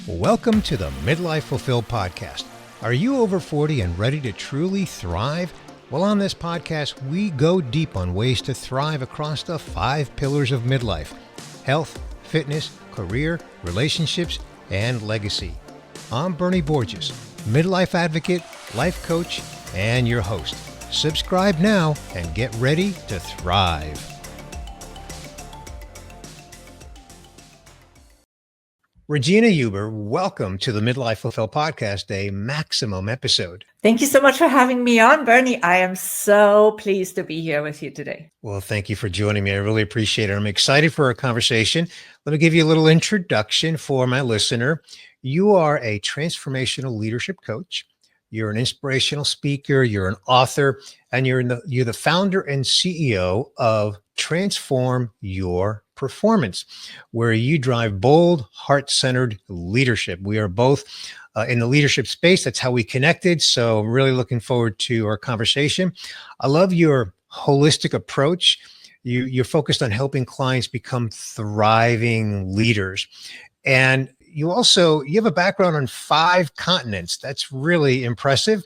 Welcome to the Midlife Fulfilled podcast. Are you over 40 and ready to truly thrive? Well, on this podcast, we go deep on ways to thrive across the 5 pillars of midlife: health, fitness, career, relationships, and legacy. I'm Bernie Borges, midlife advocate, life coach, and your host. Subscribe now and get ready to thrive. Regina Huber, welcome to the Midlife Fulfilled podcast, a maximum episode. Thank you so much for having me on, Bernie. I am so pleased to be here with you today. Well, thank you for joining me. I really appreciate it. I'm excited for our conversation. Let me give you a little introduction for my listener. You are a transformational leadership coach. You're an inspirational speaker. You're an author, and you're the founder and CEO of Transform Your Performance, where you drive bold, heart-centered leadership. We are both in the leadership space. That's how we connected. So I'm really looking forward to our conversation. I love your holistic approach. You're focused on helping clients become thriving leaders. And you have a background on 5 continents. That's really impressive.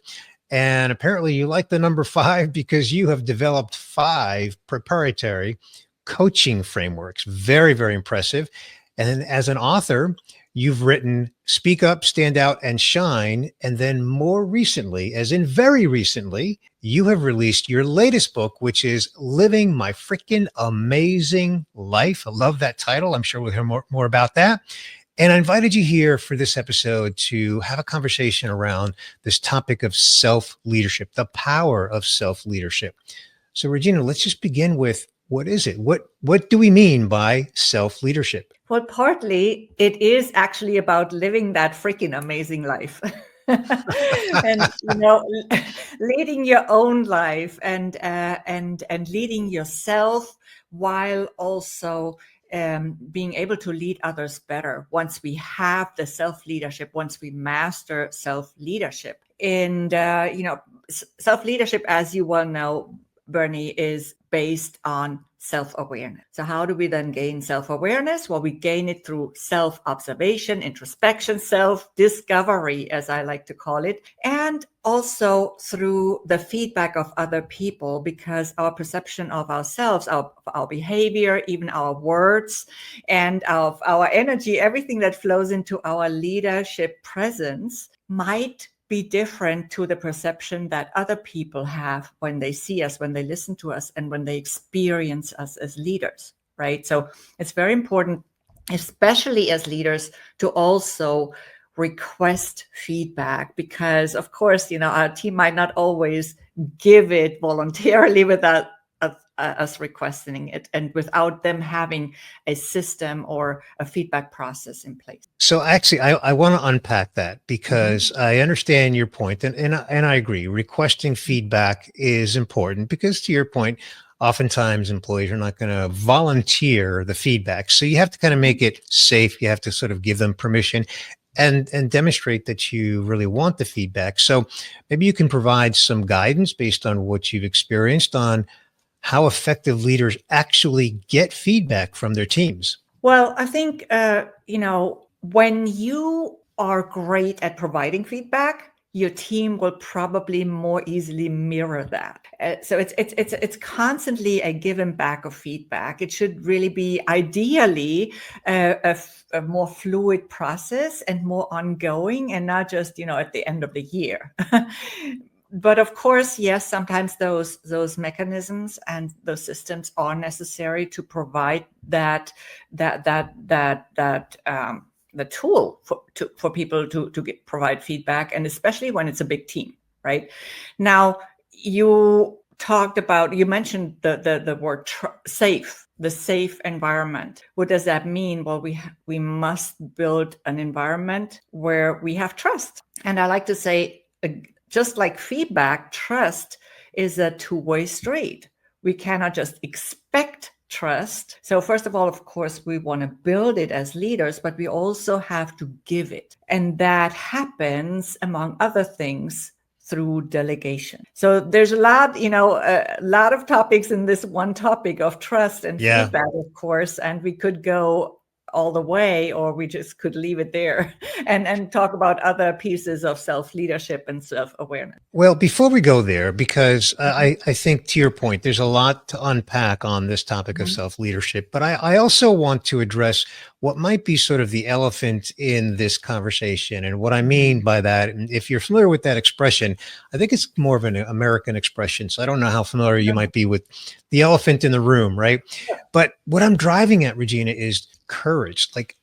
And apparently you like the number 5 because you have developed 5 proprietary coaching frameworks. Very, very impressive. And then as an author, you've written Speak Up, Stand Out, and Shine. And then more recently, as in very recently, you have released your latest book, which is Living My Frickin Amazing Life. I love that title. I'm sure we'll hear more about that. And I invited you here for this episode to have a conversation around this topic of self-leadership, the power of self-leadership. So Regina, let's just begin with, what is it? What do we mean by self-leadership? Well, partly it is actually about living that freaking amazing life. And leading your own life and leading yourself while also being able to lead others better once we have the self-leadership, once we master self-leadership. And self-leadership, as you well know, Bernie, is based on self-awareness. So how do we then gain self-awareness? Well, we gain it through self-observation, introspection, self-discovery, as I like to call it, and also through the feedback of other people, because our perception of ourselves, our behavior, even our words, and our energy, everything that flows into our leadership presence might be different to the perception that other people have when they see us, when they listen to us, and when they experience us as leaders, right? So it's very important, especially as leaders, to also request feedback, because of course, our team might not always give it voluntarily without us requesting it and without them having a system or a feedback process in place. So actually, I want to unpack that because I understand your point, and I agree. Requesting feedback is important because, to your point, oftentimes employees are not going to volunteer the feedback. So you have to kind of make it safe. You have to sort of give them permission and demonstrate that you really want the feedback. So maybe you can provide some guidance based on what you've experienced on how effective leaders actually get feedback from their teams. Well, I think, when you are great at providing feedback, your team will probably more easily mirror that. So it's constantly a give and back of feedback. It should really be ideally a more fluid process and more ongoing, and not just at the end of the year. But of course, yes, sometimes those mechanisms and those systems are necessary to provide the tool for people to provide feedback, and especially when it's a big team, right? Now, you mentioned the word safe, the safe environment. What does that mean? Well, we must build an environment where we have trust. And I like to say, just like feedback, trust is a two-way street. We cannot just expect trust. So first of all, of course, we want to build it as leaders, but we also have to give it. And that happens, among other things, through delegation. So there's a lot of topics in this one topic of trust and feedback, of course, and we could go all the way, or we just could leave it there and talk about other pieces of self-leadership and self-awareness. Well, before we go there, because I think to your point, there's a lot to unpack on this topic of Mhm. self-leadership, but I also want to address what might be sort of the elephant in this conversation. And what I mean Mhm. by that, and if you're familiar with that expression, I think it's more of an American expression. So I don't know how familiar you might be with the elephant in the room, right? But what I'm driving at, Regina, is courage. Like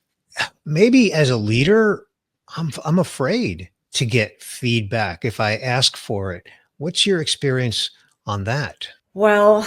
maybe as a leader, I'm afraid to get feedback if I ask for it. What's your experience on that? Well,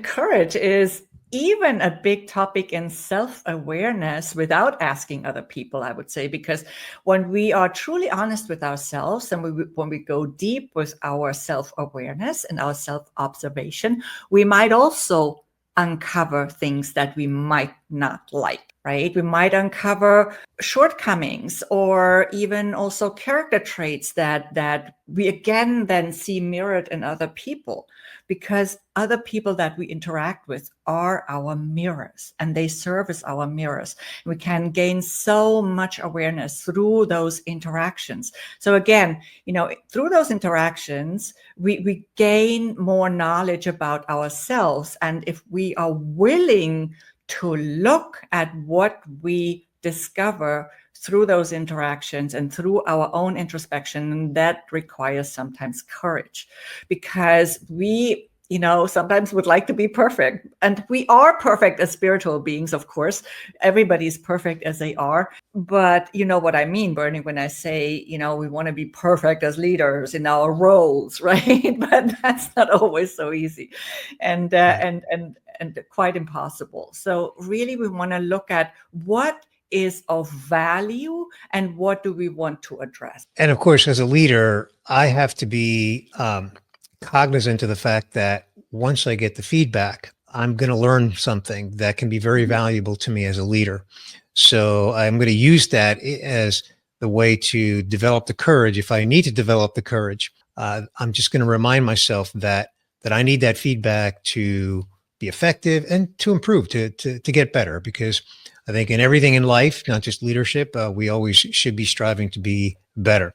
courage is even a big topic in self-awareness without asking other people, I would say, because when we are truly honest with ourselves and when we go deep with our self-awareness and our self-observation, we might also uncover things that we might not like, right? We might uncover shortcomings or even also character traits that we again then see mirrored in other people, because other people that we interact with are our mirrors and they serve as our mirrors. We can gain so much awareness through those interactions. So again, through those interactions, we gain more knowledge about ourselves. And if we are willing to look at what we discover through those interactions and through our own introspection, that requires sometimes courage, because we sometimes would like to be perfect, and we are perfect as spiritual beings. Of course, everybody's perfect as they are, but you know what I mean, Bernie, when I say we want to be perfect as leaders in our roles, right? But that's not always so easy, and Right. and quite impossible. So really we want to look at what is of value and what do we want to address. And of course, as a leader, I have to be cognizant of the fact that once I get the feedback, I'm going to learn something that can be very Mhm. valuable to me as a leader. So I'm going to use that as the way to develop the courage. If I need to develop the courage, I'm just going to remind myself that I need that feedback to be effective and to improve, to get better. Because I think in everything in life, not just leadership, we always should be striving to be better.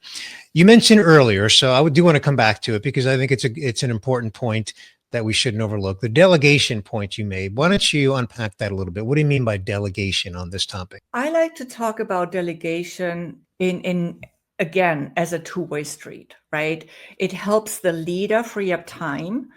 You mentioned earlier, so do want to come back to it because I think it's an important point that we shouldn't overlook. The delegation point you made. Why don't you unpack that a little bit? What do you mean by delegation on this topic? I like to talk about delegation in again as a two-way street, right? It helps the leader free up time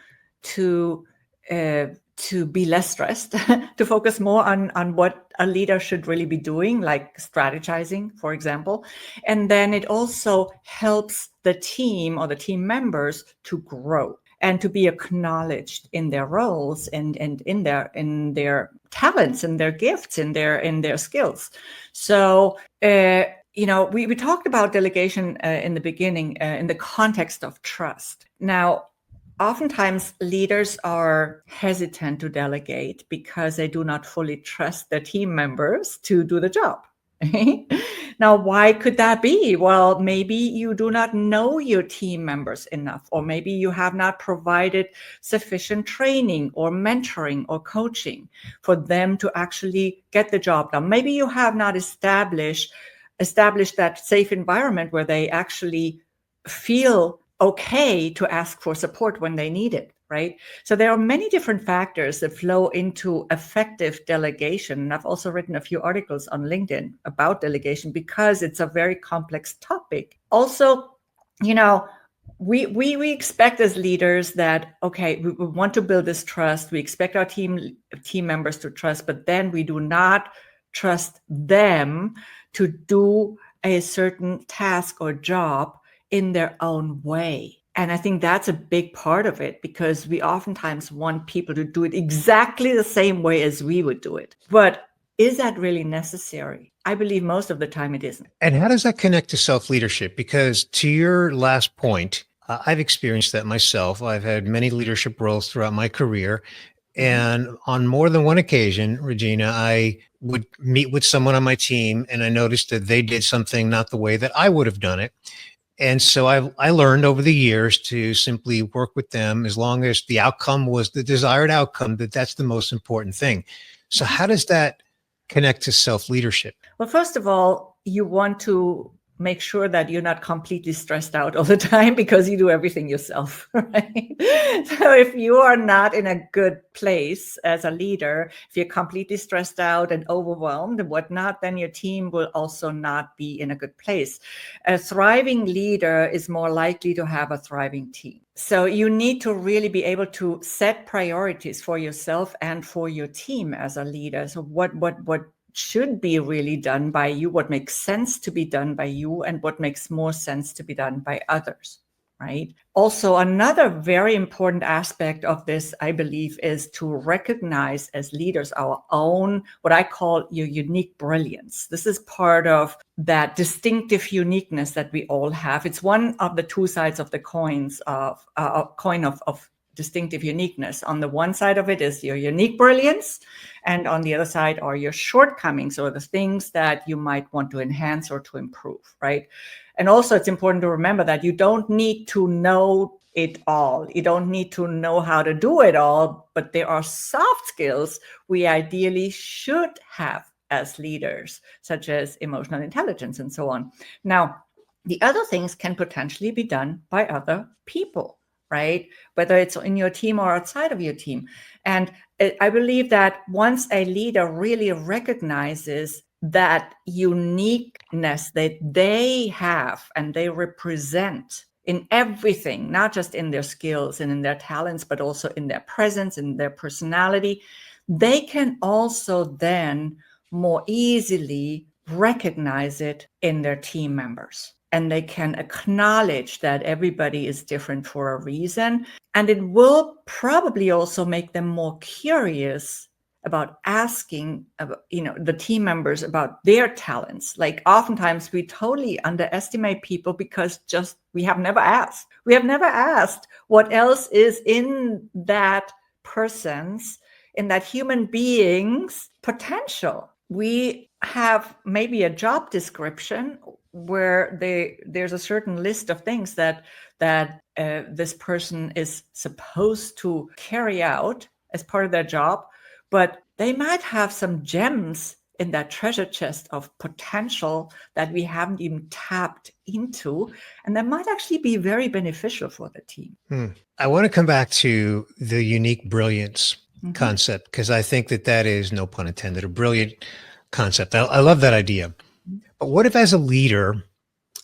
to uh, to be less stressed, to focus more on what a leader should really be doing, like strategizing, for example. And then it also helps the team or the team members to grow and to be acknowledged in their roles and in their talents and their gifts and their skills. So we talked about delegation in the beginning in the context of trust. Now, oftentimes leaders are hesitant to delegate because they do not fully trust their team members to do the job. Now, why could that be? Well, maybe you do not know your team members enough, or maybe you have not provided sufficient training or mentoring or coaching for them to actually get the job done. Maybe you have not established that safe environment where they actually feel okay to ask for support when they need it, right? So there are many different factors that flow into effective delegation. And I've also written a few articles on LinkedIn about delegation because it's a very complex topic. Also, we expect as leaders that, okay, we want to build this trust. We expect our team members to trust, but then we do not trust them to do a certain task or job in their own way. And I think that's a big part of it, because we oftentimes want people to do it exactly the same way as we would do it. But is that really necessary? I believe most of the time it isn't. And how does that connect to self leadership? Because to your last point, I've experienced that myself. I've had many leadership roles throughout my career. Mhm. And on more than one occasion, Regina, I would meet with someone on my team and I noticed that they did something not the way that I would have done it. And so I learned over the years to simply work with them as long as the outcome was the desired outcome, that's the most important thing. So how does that connect to self-leadership? Well, first of all, you want to make sure that you're not completely stressed out all the time because you do everything yourself, right? So if you are not in a good place as a leader, if you're completely stressed out and overwhelmed and whatnot, then your team will also not be in a good place. A thriving leader is more likely to have a thriving team. So you need to really be able to set priorities for yourself and for your team as a leader. So what should be really done by you, what makes sense to be done by you, and what makes more sense to be done by others, right? Also, another very important aspect of this, I believe, is to recognize as leaders our own, what I call your unique brilliance. This is part of that distinctive uniqueness that we all have. It's one of the two sides of the coins of coin of distinctive uniqueness. On the one side of it is your unique brilliance, and on the other side are your shortcomings, or the things that you might want to enhance or to improve, right? And also it's important to remember that you don't need to know it all. You don't need to know how to do it all, but there are soft skills we ideally should have as leaders, such as emotional intelligence and so on. Now, the other things can potentially be done by other people, right? Whether it's in your team or outside of your team. And I believe that once a leader really recognizes that uniqueness that they have and they represent in everything, not just in their skills and in their talents, but also in their presence, in their personality, they can also then more easily recognize it in their team members. And they can acknowledge that everybody is different for a reason. And it will probably also make them more curious about asking the team members about their talents. Like oftentimes we totally underestimate people because just we have never asked. We have never asked what else is in that person's, in that human being's potential. We have maybe a job description where there's a certain list of things that this person is supposed to carry out as part of their job, but they might have some gems in that treasure chest of potential that we haven't even tapped into, and that might actually be very beneficial for the team. I want to come back to the unique brilliance concept, because I think that is, no pun intended, a brilliant concept. I love that idea. But what if, as a leader,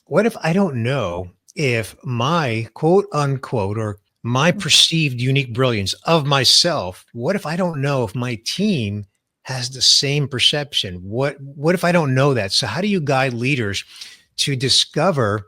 what if I don't know if my quote unquote or my perceived unique brilliance of myself, what if I don't know if my team has the same perception? What if I don't know that? So how do you guide leaders to discover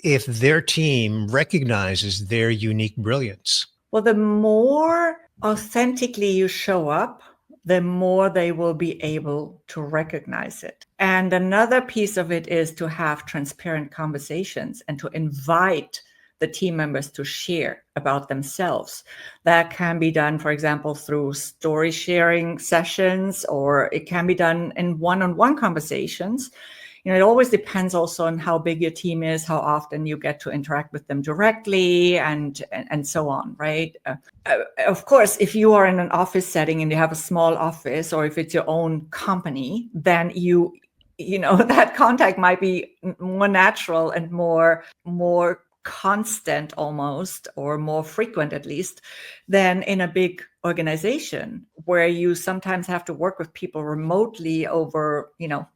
if their team recognizes their unique brilliance? Well, the more authentically you show up, the more they will be able to recognize it. And another piece of it is to have transparent conversations and to invite the team members to share about themselves. That can be done, for example, through story sharing sessions, or it can be done in one-on-one conversations. It always depends also on how big your team is, how often you get to interact with them directly, and so on, right? Of course, if you are in an office setting and you have a small office, or if it's your own company, then you know that contact might be more natural and more constant almost, or more frequent at least, than in a big organization where you sometimes have to work with people remotely over,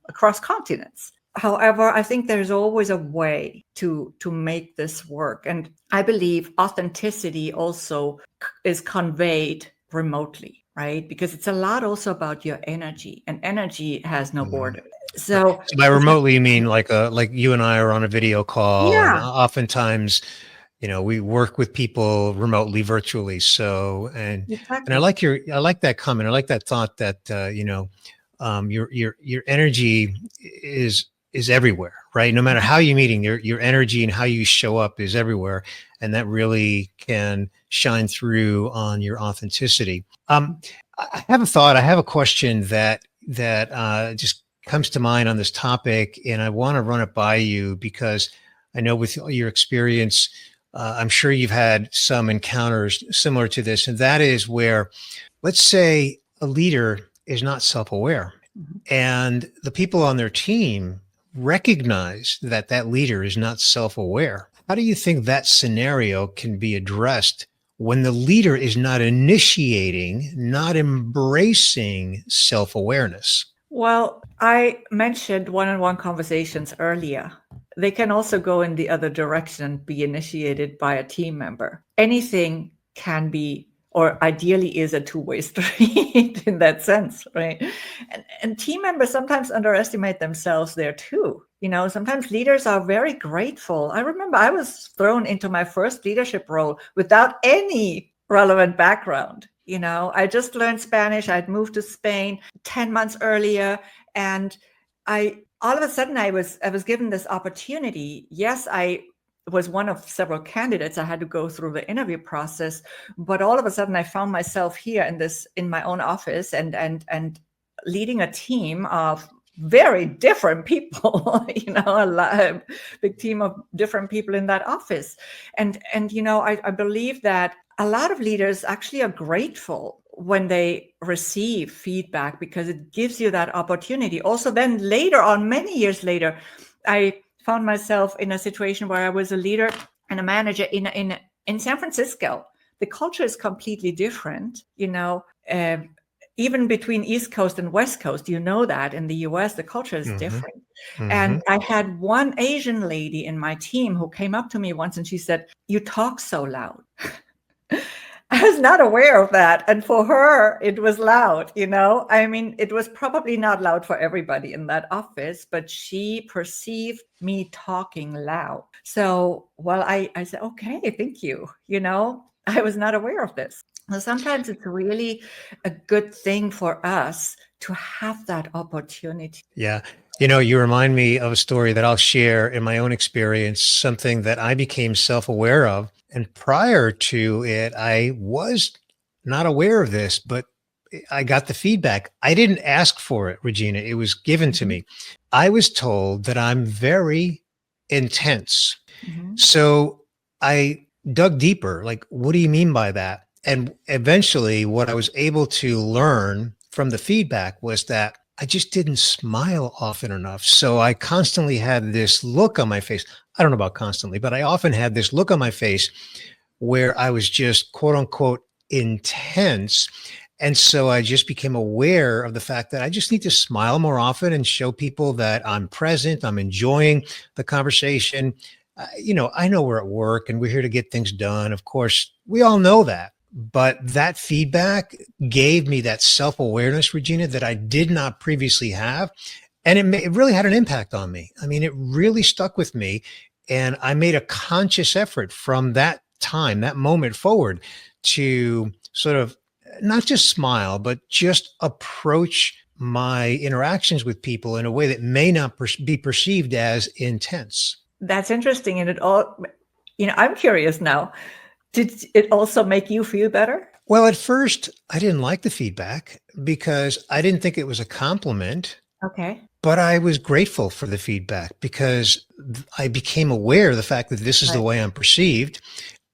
across continents. However, I think there's always a way to make this work. And I believe authenticity also is conveyed remotely, right? Because it's a lot also about your energy, and energy has no border. So by remotely, you mean like you and I are on a video call, and yeah, oftentimes, we work with people remotely, virtually. So, and I exactly. like that comment. I like that thought that, your energy is everywhere, right? No matter how you're meeting, your energy and how you show up is everywhere. And that really can shine through on your authenticity. I have a thought. I have a question that just comes to mind on this topic, and I want to run it by you because I know with your experience, I'm sure you've had some encounters similar to this, and that is where, let's say, a leader is not self-aware, Mhm. and the people on their team recognize that that leader is not self-aware. How do you think that scenario can be addressed when the leader is not initiating, not embracing self-awareness? Well, I mentioned one-on-one conversations earlier. They can also go in the other direction and be initiated by a team member. Anything can be, or ideally is, a two-way street in that sense, right? And team members sometimes underestimate themselves there too. Sometimes leaders are very grateful. I remember I was thrown into my first leadership role without any relevant background. I just learned Spanish. I'd moved to Spain 10 months earlier, and I all of a sudden I was given this opportunity. Yes, I was one of several candidates. I had to go through the interview process, but all of a sudden I found myself here in my own office and leading a team of very different people, a big team of different people in that office. And I believe that a lot of leaders actually are grateful when they receive feedback, because it gives you that opportunity. Also, then later on, many years later, I found myself in a situation where I was a leader and a manager in San Francisco. The culture is completely different, even between East Coast and West Coast. That in the US, the culture is Hmm. different. Hmm. And I had one Asian lady in my team who came up to me once and she said, "You talk so loud." I was not aware of that. And for her, it was loud, I mean, it was probably not loud for everybody in that office, but she perceived me talking loud. So, well, I said, okay, thank you. I was not aware of this. So sometimes it's really a good thing for us to have that opportunity. Yeah. You remind me of a story that I'll share in my own experience, something that I became self aware of. And prior to it, I was not aware of this, but I got the feedback. I didn't ask for it, Regina. It was given to Mhm, me. I was told that I'm very intense. mhm, So I dug deeper. Like, what do you mean by that? And eventually, what I was able to learn from the feedback was that I just didn't smile often enough. So I constantly had this look on my face. I don't know about constantly, but I often had this look on my face where I was just quote unquote intense. And so I just became aware of the fact that I just need to smile more often and show people that I'm present, I'm enjoying the conversation. I know we're at work and we're here to get things done. Of course, we all know that. But that feedback gave me that self awareness, Regina, that I did not previously have. And it really had an impact on me. I mean, it really stuck with me. And I made a conscious effort from that time, that moment forward, to sort of not just smile, but just approach my interactions with people in a way that may not be perceived as intense. That's interesting. And I'm curious now. Did it also make you feel better? Well, at first, I didn't like the feedback because I didn't think it was a compliment, Okay. but I was grateful for the feedback because I became aware of the fact that this is the Right. way I'm perceived.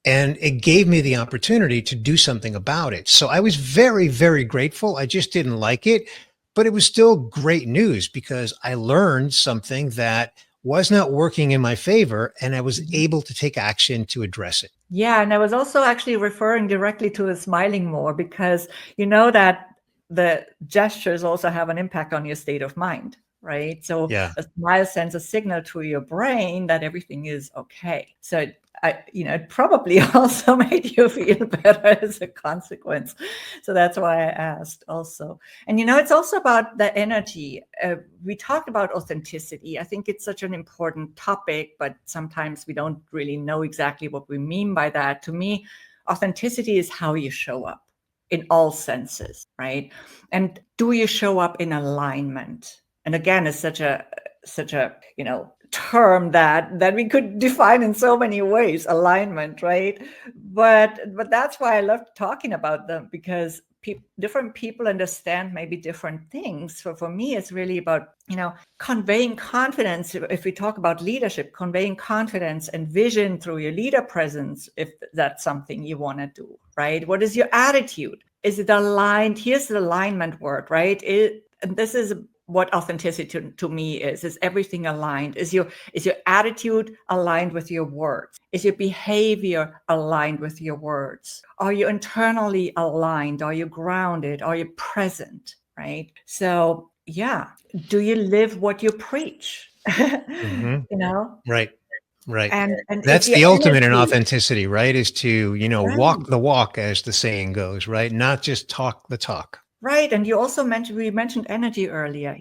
And it gave me the opportunity to do something about it. So I was very, very grateful. I just didn't like it, but it was still great news because I learned something that was not working in my favor and I was Mhm. able to take action to address it. Yeah, and I was also actually referring directly to the smiling more, because you know that the gestures also have an impact on your state of mind, right? So Yeah. a smile sends a signal to your brain that everything is okay. So it probably also made you feel better as a consequence. So that's why I asked also. And it's also about the energy. We talked about authenticity. I think it's such an important topic, but sometimes we don't really know exactly what we mean by that. To me, authenticity is how you show up in all senses, right? And do you show up in alignment? And again, it's such a term that we could define in so many ways, alignment, right? But that's why I love talking about them, because different people understand maybe different things. So for me, it's really about conveying confidence. If we talk about leadership, conveying confidence and vision through your leader presence, if that's something you want to do, right? What is your attitude? Is it aligned? Here's the alignment word, right? And this is what authenticity to me is everything aligned? Is your attitude aligned with your words? Is your behavior aligned with your words? Are you internally aligned? Are you grounded? Are you present? Right? So yeah, do you live what you preach? Mhm. You know, Right. Right. and if That's your the ultimate in energy, authenticity, right? Is to, walk right. the walk, as the saying goes, right? Not just talk the talk. Right. And you also we mentioned energy earlier.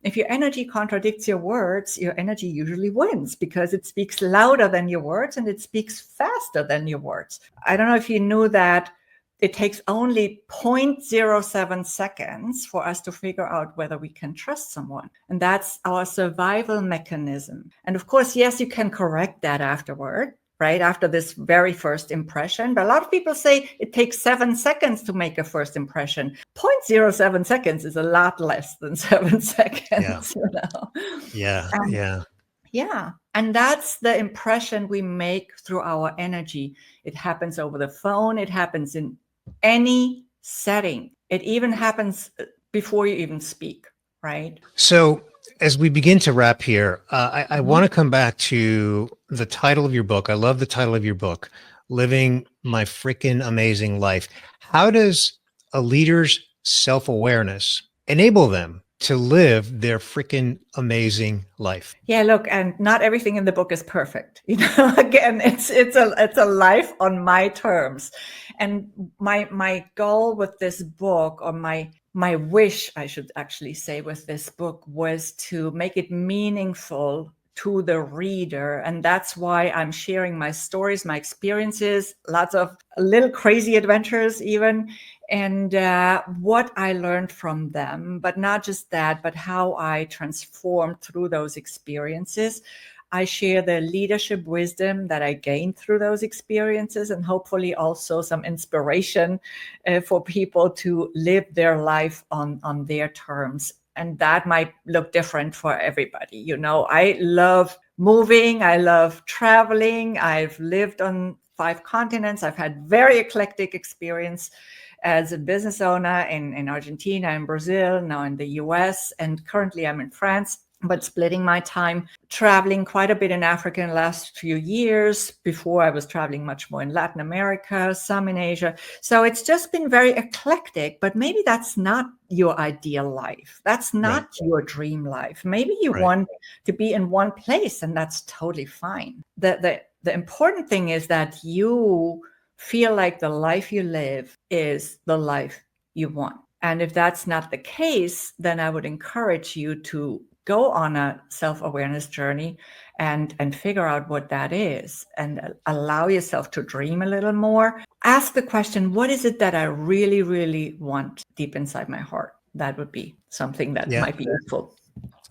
If your energy contradicts your words, your energy usually wins because it speaks louder than your words and it speaks faster than your words. I don't know if you knew that it takes only 0.07 seconds for us to figure out whether we can trust someone. And that's our survival mechanism. And of course, yes, you can correct that afterward, right after this very first impression. But a lot of people say it takes 7 seconds to make a first impression. 0.07 seconds is a lot less than 7 Yeah. seconds. Yeah. Um, Yeah. yeah. And that's the impression we make through our energy. It happens over the phone. It happens in any setting. It even happens before you even speak, right? So, as we begin to wrap here, I want Mhm. to come back to the title of your book. I love the title of your book, Living My Frickin' Amazing Life. How does a leader's self awareness enable them to live their frickin' amazing life? Yeah, look, and not everything in the book is perfect. Again, it's a life on my terms. And my goal with this book, or my wish, I should actually say, with this book, was to make it meaningful to the reader. And that's why I'm sharing my stories, my experiences, lots of little crazy adventures even, and what I learned from them. But not just that, but how I transformed through those experiences. I share the leadership wisdom that I gained through those experiences, and hopefully also some inspiration for people to live their life on their terms. And that might look different for everybody. I love moving. I love traveling. I've lived on 5 continents. I've had very eclectic experience as a business owner in Argentina, in Brazil, now in the US, and currently I'm in France, but splitting my time traveling quite a bit in Africa in the last few years. Before, I was traveling much more in Latin America, some in Asia. So it's just been very eclectic, but maybe that's not your ideal life. That's Right. not your dream life. Maybe you Right. want to be in one place, and that's totally fine. The important thing is that you feel like the life you live is the life you want. And if that's not the case, then I would encourage you to go on a self-awareness journey and figure out what that is, and allow yourself to dream a little more. Ask the question, what is it that I really, really want deep inside my heart? That would be something that Yeah. might be useful.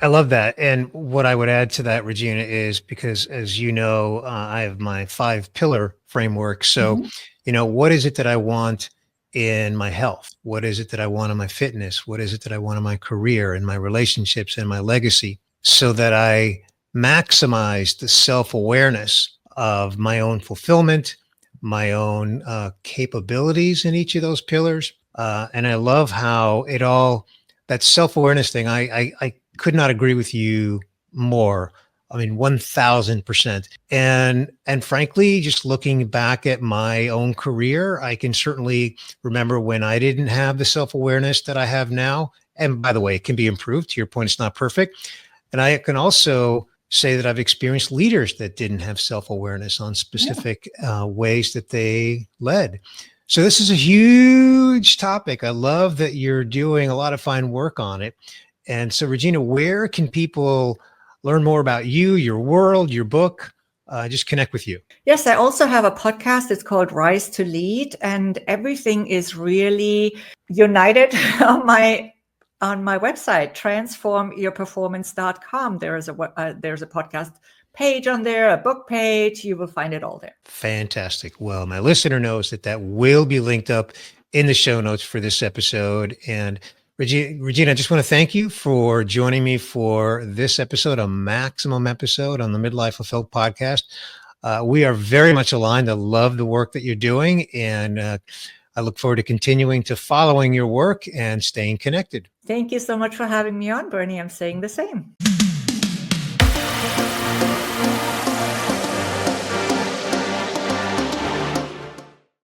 I love that. And what I would add to that, Regina, is because, as you know, I have my 5 pillar framework. So, Mhm. what is it that I want in my health? What is it that I want in my fitness? What is it that I want in my career and my relationships and my legacy, so that I maximize the self awareness of my own fulfillment, my own capabilities in each of those pillars. And I love how that self awareness thing, I could not agree with you more. I mean, 1000%. And frankly, just looking back at my own career, I can certainly remember when I didn't have the self-awareness that I have now. And by the way, it can be improved. To your point, it's not perfect. And I can also say that I've experienced leaders that didn't have self-awareness on Yeah. specific ways that they led. So this is a huge topic. I love that you're doing a lot of fine work on it. And so, Regina, where can people learn more about you, your world, your book? Just connect with you. Yes, I also have a podcast. It's called Rise to Lead, and everything is really united on my website, transformyourperformance.com. There's a podcast page on there, a book page. You will find it all there. Fantastic. Well, my listener knows that will be linked up in the show notes for this episode. And Regina, I just want to thank you for joining me for this episode, a maximum episode on the Midlife Fulfilled podcast. We are very much aligned. I love the work that you're doing. And I look forward to continuing to following your work and staying connected. Thank you so much for having me on, Bernie. I'm saying the same.